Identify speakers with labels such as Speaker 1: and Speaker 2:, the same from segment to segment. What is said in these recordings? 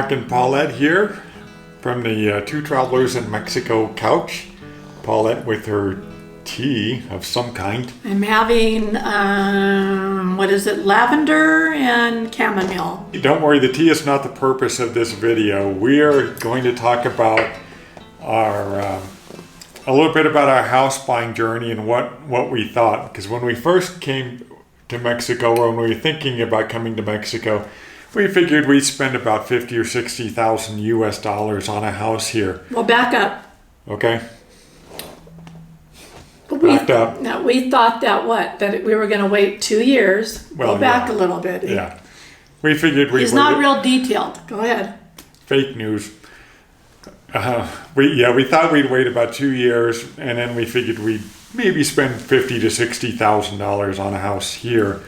Speaker 1: Mark and Paulette here from the Two Travelers in Mexico couch. Paulette with her tea of some kind.
Speaker 2: I'm having, lavender and chamomile.
Speaker 1: Don't worry, the tea is not the purpose of this video. We are going to talk about our, a little bit about our house buying journey and what we thought. Because when we first came to Mexico, or when we were thinking about coming to Mexico, we figured we'd spend about $50,000 or $60,000 US on a house here.
Speaker 2: Well, back up.
Speaker 1: Okay.
Speaker 2: Backed up. No, we thought that we were going to wait 2 years.
Speaker 1: Well,
Speaker 2: go back a little bit.
Speaker 1: Yeah. We figured we'd
Speaker 2: He's not real detailed. Go ahead.
Speaker 1: Fake news. We thought we'd wait about 2 years, and then we figured we'd maybe spend $50,000 to $60,000 on a house here.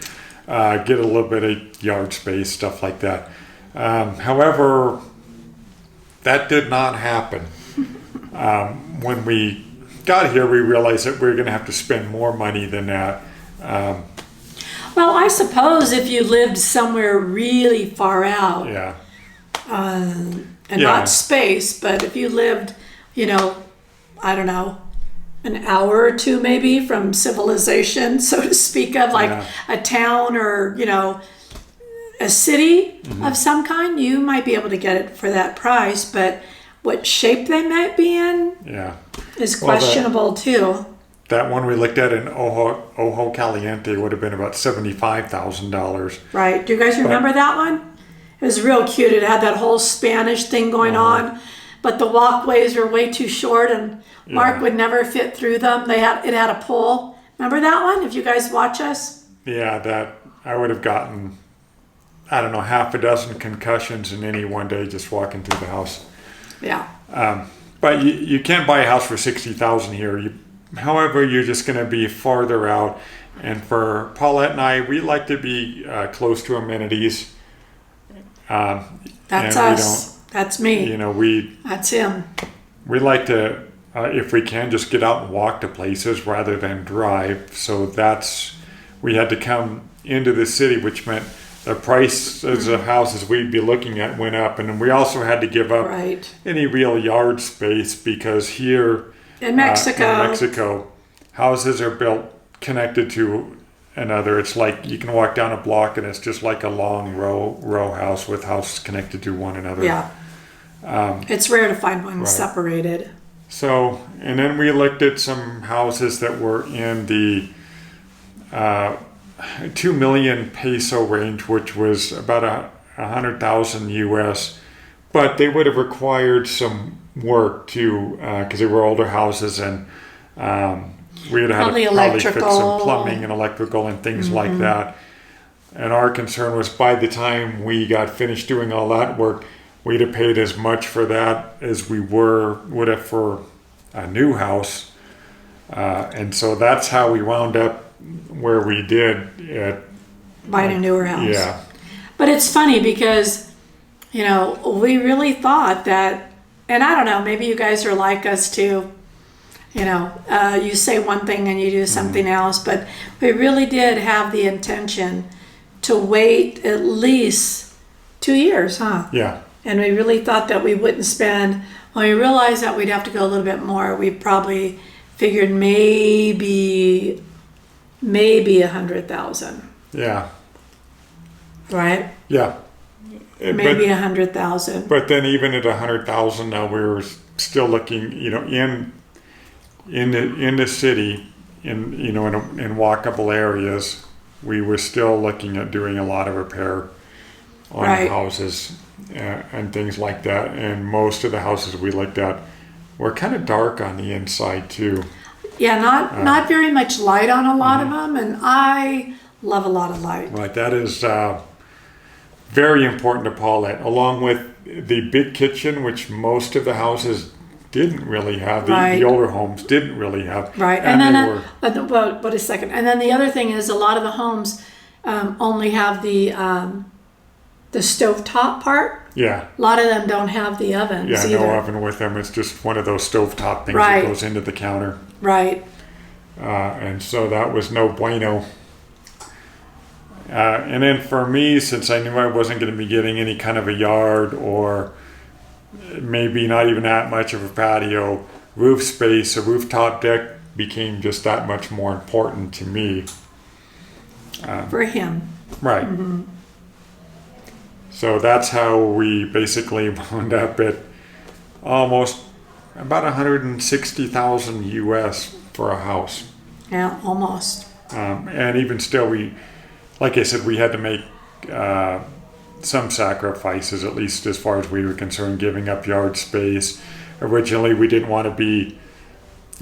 Speaker 1: Get a little bit of yard space, stuff like that. However, that did not happen. When we got here, we realized that we were going to have to spend more money than that.
Speaker 2: Well, I suppose if you lived somewhere really far out, not space, but if you lived, I don't know, an hour or two maybe from civilization, so to speak, of like a town or, a city of some kind, you might be able to get it for that price, but what shape they might be in is questionable too.
Speaker 1: That one we looked at in Ojo Caliente would have been about $75,000.
Speaker 2: Right. Do you guys remember that one? It was real cute. It had that whole Spanish thing going on, but the walkways were way too short and Mark would never fit through them. It had a pole. Remember that one? If you guys watch us? Yeah,
Speaker 1: that I would have gotten, I don't know, half a dozen concussions in any one day just walking through the house.
Speaker 2: Yeah.
Speaker 1: But you can't buy a house for $60,000 here. However, you're just going to be farther out. And for Paulette and I, we like to be close to amenities.
Speaker 2: That's us. That's me. That's him.
Speaker 1: We like to, if we can, just get out and walk to places rather than drive. So we had to come into the city, which meant the prices of houses we'd be looking at went up. And we also had to give up any real yard space because here
Speaker 2: in Mexico,
Speaker 1: houses are built connected to another. It's like you can walk down a block and it's just like a long row house with houses connected to one another.
Speaker 2: Yeah. It's rare to find one separated.
Speaker 1: So, and then we looked at some houses that were in the 2 million peso range, which was about 100,000 US, but they would have required some work too, because they were older houses, and we would have to probably fix some plumbing and electrical and things like that. And our concern was by the time we got finished doing all that work, we'd have paid as much for that as we would have for a new house. And so that's how we wound up where we did
Speaker 2: buying a newer house.
Speaker 1: Yeah.
Speaker 2: But it's funny because, we really thought that, and I don't know, maybe you guys are like us too. You say one thing and you do something else, but we really did have the intention to wait at least 2 years, huh?
Speaker 1: Yeah.
Speaker 2: And we really thought that we wouldn't spend, when we realized that we'd have to go a little bit more, we probably figured maybe 100,000.
Speaker 1: Yeah.
Speaker 2: Right?
Speaker 1: Yeah.
Speaker 2: Maybe 100,000.
Speaker 1: But then even at 100,000, now we were still looking, in the city, in walkable areas, we were still looking at doing a lot of repair on houses and things like that. And most of the houses we looked at were kind of dark on the inside too.
Speaker 2: Yeah, not very much light on a lot of them, and I love a lot of light.
Speaker 1: Right, that is very important to Paulette, along with the big kitchen, which most of the houses didn't really have. The older homes didn't really have.
Speaker 2: Right, and then wait a second. And then the other thing is, a lot of the homes only have the stovetop part.
Speaker 1: Yeah.
Speaker 2: A lot of them don't have the ovens either.
Speaker 1: Yeah, no oven with them. It's just one of those stovetop things that goes into the counter.
Speaker 2: Right.
Speaker 1: And so that was no bueno. And then for me, since I knew I wasn't going to be getting any kind of a yard or maybe not even that much of a patio, roof space, a rooftop deck became just that much more important to me.
Speaker 2: For him.
Speaker 1: Right. So that's how we basically wound up at almost about 160,000 US for a house.
Speaker 2: Yeah, almost.
Speaker 1: And even still, like I said, we had to make some sacrifices, at least as far as we were concerned, giving up yard space. Originally, we didn't want to be,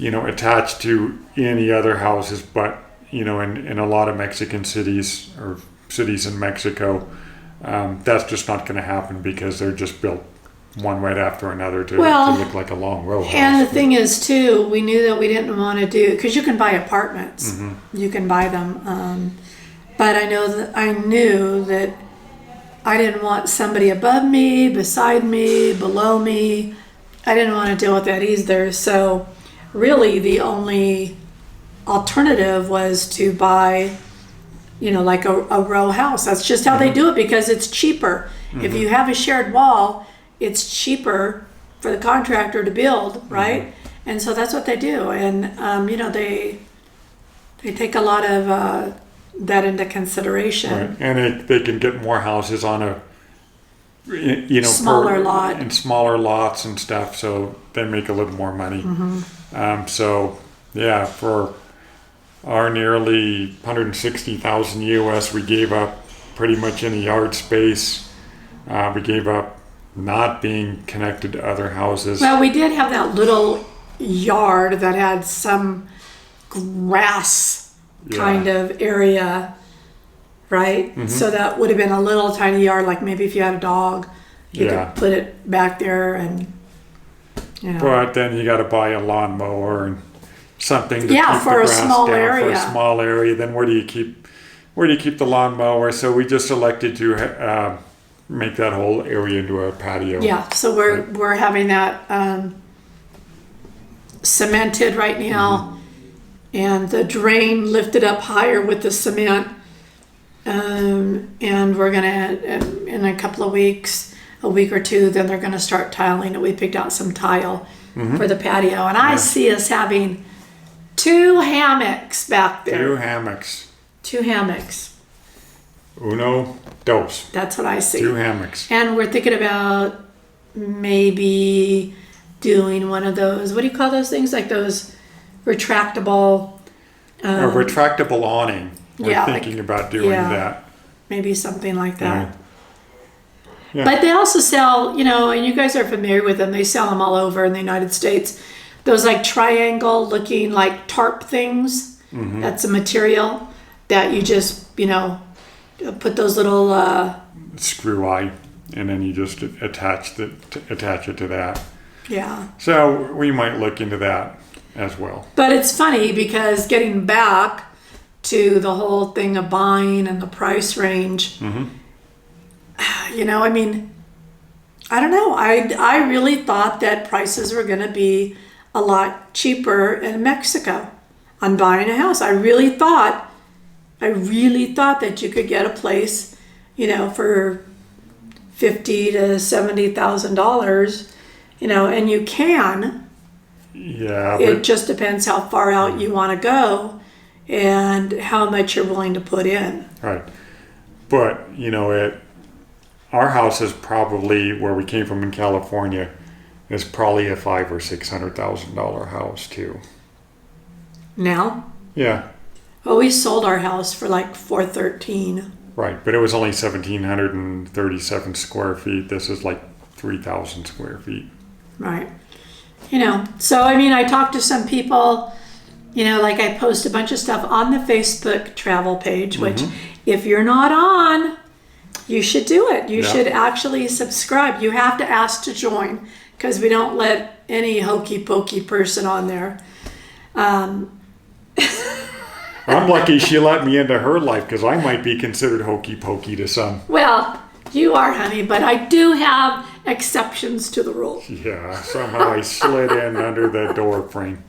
Speaker 1: attached to any other houses, but, in a lot of Mexican cities or cities in Mexico, that's just not going to happen because they're just built one right after another to look like a long row house.
Speaker 2: And the thing is, too, we knew that we didn't want to do, because you can buy apartments. You can buy them. But I knew that I didn't want somebody above me, beside me, below me. I didn't want to deal with that either. So really the only alternative was to buy, like a row house. That's just how they do it because it's cheaper. If you have a shared wall, it's cheaper for the contractor to build, right? And so that's what they do. And, they take a lot of that into consideration.
Speaker 1: Right. And they can get more houses on a,
Speaker 2: smaller lot.
Speaker 1: And smaller lots and stuff, so they make a little more money. So, yeah, for our nearly 160,000 US, we gave up pretty much any yard space. We gave up not being connected to other houses.
Speaker 2: Well, we did have that little yard that had some grass kind of area, right? So that would have been a little tiny yard, like maybe if you had a dog, you could put it back there and,
Speaker 1: But then you got to buy a lawnmower and something to keep
Speaker 2: for
Speaker 1: the
Speaker 2: a
Speaker 1: grass
Speaker 2: small
Speaker 1: down
Speaker 2: area.
Speaker 1: for a small area. Then where do you keep the lawnmower? So we just elected to make that whole area into a patio.
Speaker 2: Yeah, so we're having that cemented right now, and the drain lifted up higher with the cement. And we're gonna, in a couple of weeks, a week or two, then they're gonna start tiling it. We picked out some tile for the patio, and I see us having 2 hammocks back there.
Speaker 1: 2 hammocks.
Speaker 2: 2 hammocks.
Speaker 1: Uno, dos.
Speaker 2: That's what I see.
Speaker 1: 2 hammocks.
Speaker 2: And we're thinking about maybe doing one of those, what do you call those things? Like those retractable...
Speaker 1: a retractable awning. We're thinking about doing that.
Speaker 2: Maybe something like that.
Speaker 1: Yeah.
Speaker 2: But they also sell, and you guys are familiar with them, they sell them all over in the United States. Those like triangle looking like tarp things. That's a material that you just, put those little...
Speaker 1: screw eye, and then you just attach it to that.
Speaker 2: Yeah.
Speaker 1: So we might look into that as well.
Speaker 2: But it's funny because getting back to the whole thing of buying and the price range, I don't know. I really thought that prices were going to be a lot cheaper in Mexico on buying a house. I really thought that you could get a place, for $50,000 to $70,000, and you can.
Speaker 1: Yeah.
Speaker 2: It just depends how far out you want to go and how much you're willing to put in.
Speaker 1: Right. But, our house is probably, where we came from in California, is probably a $500,000 or $600,000 house too.
Speaker 2: Now?
Speaker 1: Yeah.
Speaker 2: Well, we sold our house for like $413,000.
Speaker 1: Right, but it was only 1,737 square feet. This is like 3,000 square feet.
Speaker 2: Right. So I talked to some people, like I post a bunch of stuff on the Facebook travel page, which if you're not on, you should do it. You should actually subscribe. You have to ask to join because we don't let any hokey pokey person on there.
Speaker 1: I'm lucky she let me into her life because I might be considered hokey pokey to some.
Speaker 2: Well, you are, honey, but I do have exceptions to the rule.
Speaker 1: Yeah, somehow I slid in under the door frame.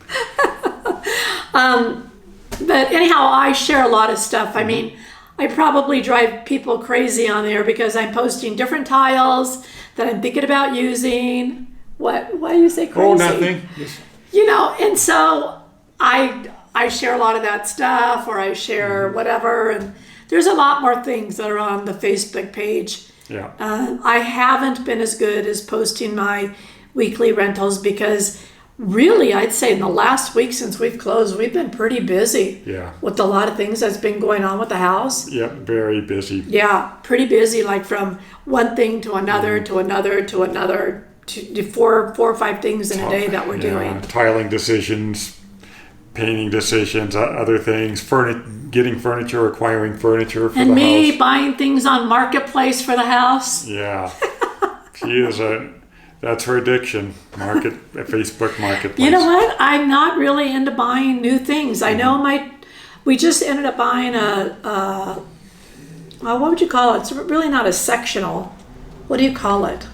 Speaker 2: But anyhow, I share a lot of stuff. I probably drive people crazy on there because I'm posting different tiles that I'm thinking about using. What? Why do you say crazy?
Speaker 1: Oh, nothing. Just,
Speaker 2: And so I share a lot of that stuff, or I share whatever, and there's a lot more things that are on the Facebook page.
Speaker 1: yeah.
Speaker 2: I haven't been as good as posting my weekly rentals because really, I'd say in the last week since we've closed, we've been pretty busy.
Speaker 1: Yeah.
Speaker 2: With a lot of things that's been going on with the house.
Speaker 1: Yep, very busy.
Speaker 2: Yeah, pretty busy, like from one thing to another to another to another, to four or five things in a day that we're doing.
Speaker 1: Tiling decisions, painting decisions, other things, getting furniture, acquiring furniture for the house.
Speaker 2: And me buying things on Marketplace for the house.
Speaker 1: Yeah. That's her addiction, Facebook Marketplace.
Speaker 2: You know what? I'm not really into buying new things. I know we just ended up buying what would you call it? It's really not a sectional. What do you call it?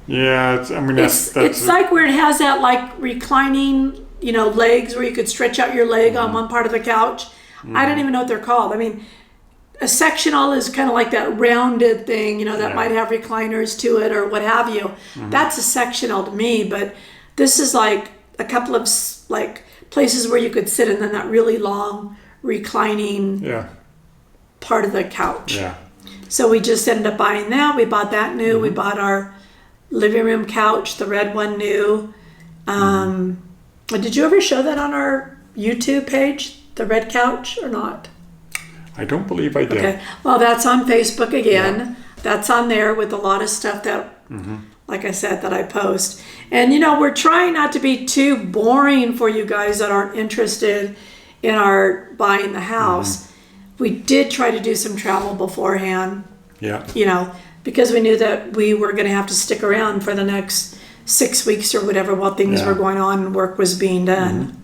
Speaker 1: Yeah,
Speaker 2: it's like where it has that like reclining, legs where you could stretch out your leg on one part of the couch. I don't even know what they're called. I mean, a sectional is kind of like that rounded thing, that might have recliners to it or what have you. That's a sectional to me, but this is like a couple of like places where you could sit in that really long reclining part of the couch.
Speaker 1: Yeah.
Speaker 2: So we just ended up buying that. We bought that new. We bought our living room couch, the red one new. Did you ever show that on our YouTube page, the red couch, or not?
Speaker 1: I don't believe I did.
Speaker 2: Okay. Well, that's on Facebook again. Yeah. That's on there with a lot of stuff that, like I said, that I post. And, we're trying not to be too boring for you guys that aren't interested in our buying the house. We did try to do some travel beforehand.
Speaker 1: Yeah.
Speaker 2: Because we knew that we were going to have to stick around for the next 6 weeks or whatever while things were going on and work was being done.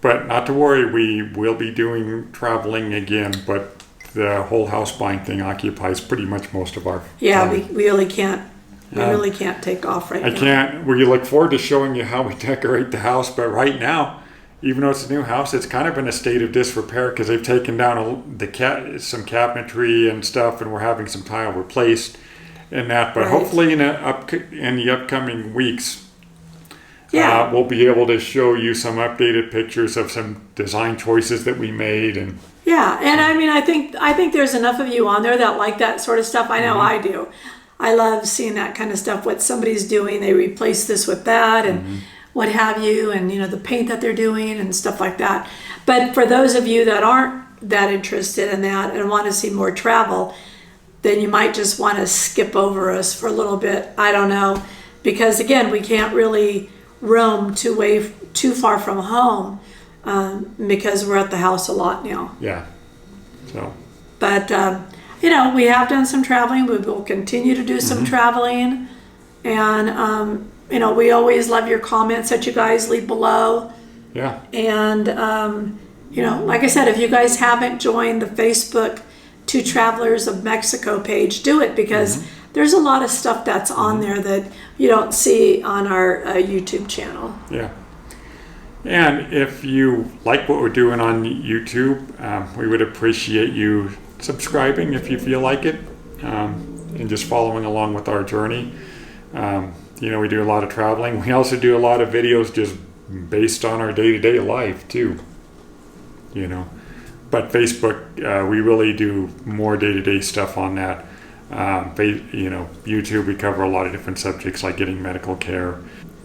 Speaker 1: But not to worry, we will be doing traveling again, but the whole house buying thing occupies pretty much most of our time.
Speaker 2: We really can't. We really can't take off right now.
Speaker 1: We look forward to showing you how we decorate the house, but right now, even though it's a new house, it's kind of in a state of disrepair because they've taken down some cabinetry and stuff, and we're having some tile replaced and that. But hopefully in the upcoming weeks, we'll be able to show you some updated pictures of some design choices that we made. And
Speaker 2: I mean, I think there's enough of you on there that like that sort of stuff. I know I do. I love seeing that kind of stuff, what somebody's doing. They replace this with that and what have you, and the paint that they're doing and stuff like that. But for those of you that aren't that interested in that and want to see more travel, then you might just want to skip over us for a little bit. I don't know, because again, we can't really roam too far from home because we're at the house a lot now.
Speaker 1: Yeah. So.
Speaker 2: But we have done some traveling. We will continue to do some traveling, and we always love your comments that you guys leave below.
Speaker 1: Yeah.
Speaker 2: And like I said, if you guys haven't joined the Facebook Two Travelers of Mexico page, do it, because there's a lot of stuff that's on there that you don't see on our YouTube channel.
Speaker 1: Yeah. And if you like what we're doing on YouTube, we would appreciate you subscribing if you feel like it, and just following along with our journey. We do a lot of traveling. We also do a lot of videos just based on our day-to-day life too. But Facebook, we really do more day-to-day stuff on that. YouTube, we cover a lot of different subjects like getting medical care,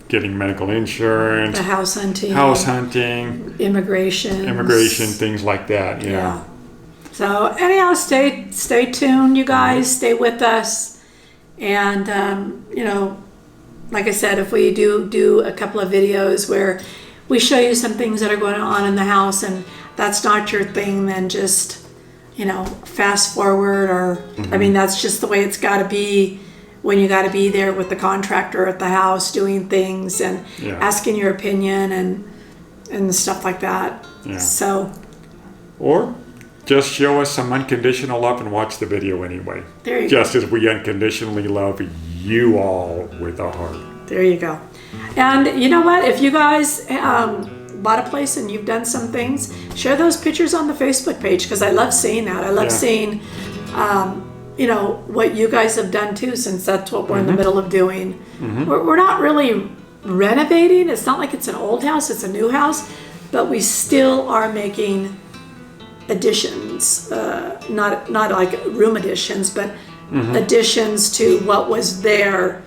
Speaker 1: getting medical insurance,
Speaker 2: the house hunting, immigration,
Speaker 1: things like that. Yeah.
Speaker 2: So anyhow, stay tuned, you guys. Stay with us, and like I said, if we do a couple of videos where we show you some things that are going on in the house, and that's not your thing, then just fast forward, or I mean, that's just the way it's got to be when you got to be there with the contractor at the house doing things and asking your opinion and stuff like that.
Speaker 1: Yeah.
Speaker 2: So,
Speaker 1: or just show us some unconditional love and watch the video anyway.
Speaker 2: There you
Speaker 1: just go. As we unconditionally love you all with our heart.
Speaker 2: There you go. And you know what? If you guys bought a place and you've done some things, share those pictures on the Facebook page, because I love seeing that. I love seeing, you know, what you guys have done too, since that's what we're in the middle of doing. We're not really renovating. It's not like it's an old house, it's a new house, but we still are making additions, not like room additions, but additions to what was there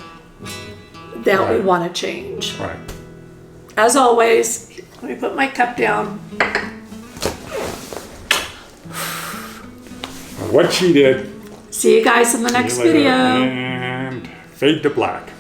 Speaker 2: that we want to change.
Speaker 1: Right.
Speaker 2: As always, let me put my cup down.
Speaker 1: What she did.
Speaker 2: See you guys in the next
Speaker 1: See you later.
Speaker 2: video.
Speaker 1: And fade to black.